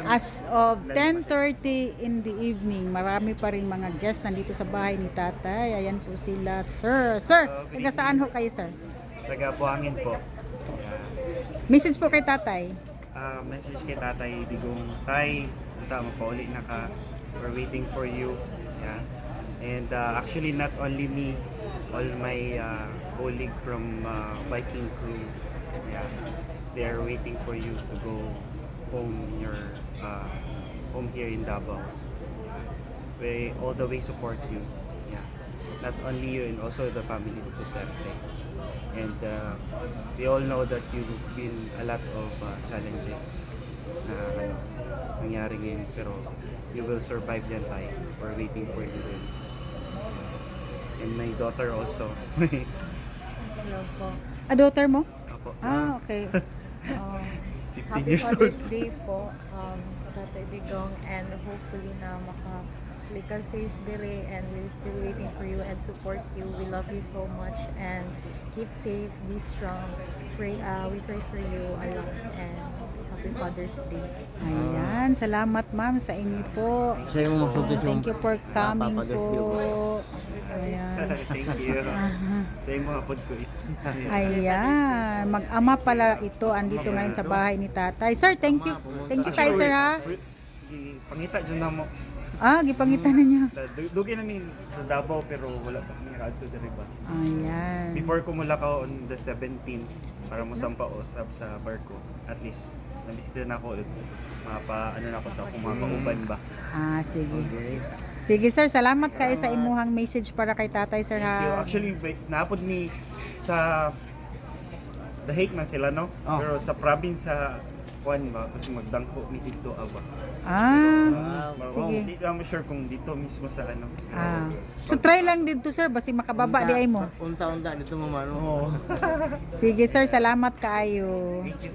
As of 10:30 in the evening, marami pa rin mga guests nandito sa bahay ni tatay. Ayan po sila, sir. Sir, taga saan ho kayo, sir? Taga Buhangin po. Yeah. Message po kay tatay. Message kay Tatay Digong. Tay, punta mo pa uli na ka. We're waiting for you. Yeah. And actually not only me, all my colleague from Viking crew. Yeah. They are waiting for you to go home in your home here in Davao. Yeah. We all the way support you. Yeah. Not only you and also the family of Duterte. And we all know that you've been a lot of challenges na nangyari ngayon, pero you will survive yan, tayo. We're waiting for you din. And my daughter also. Hello po. Daughter mo? Apo. Okay. Oh. 15 Happy years old. Father's Day po, Tatay Digong, and hopefully na makabalik ka safe dire, and we're still waiting for you and support you. We love you so much, and keep safe, be strong. We pray for you a lot, and Happy Father's Day. Ayan, salamat ma'am sa inyo po. Siya yung magsugis Thank you for coming Papagas niyo ba? po. Ayan. Thank you. Sa imo hapon ko. Ayan, mag-ama pala ito, andito ngayon sa bahay ni tatay. Sir, thank you. Thank you kay sir ha. Pangita dyan na mo. Gipangitan na niya. Dugi na ni sa Davao pero wala pa kami radto diri ba. Ayan. Before ko mula ka on the 17 para mo sampa usab sa barko. At least nabisita na ako mapa na ako sa akong mga kauban ba. Sige. Sige sir, salamat kayo sa imuhang message para kay tatay sir Thank you. ha. Actually naapod ni sa The Hague man sila no. Oh. Pero sa province sa Juan ba kasi magdangko mi dito aba. Sige. Hindi lang sure kung dito mismo sa ano. So try lang dito sir, basi makababa di ay mo. Unta-unta dito mo mano. Oo. Sige sir, salamat kaayo. Thank you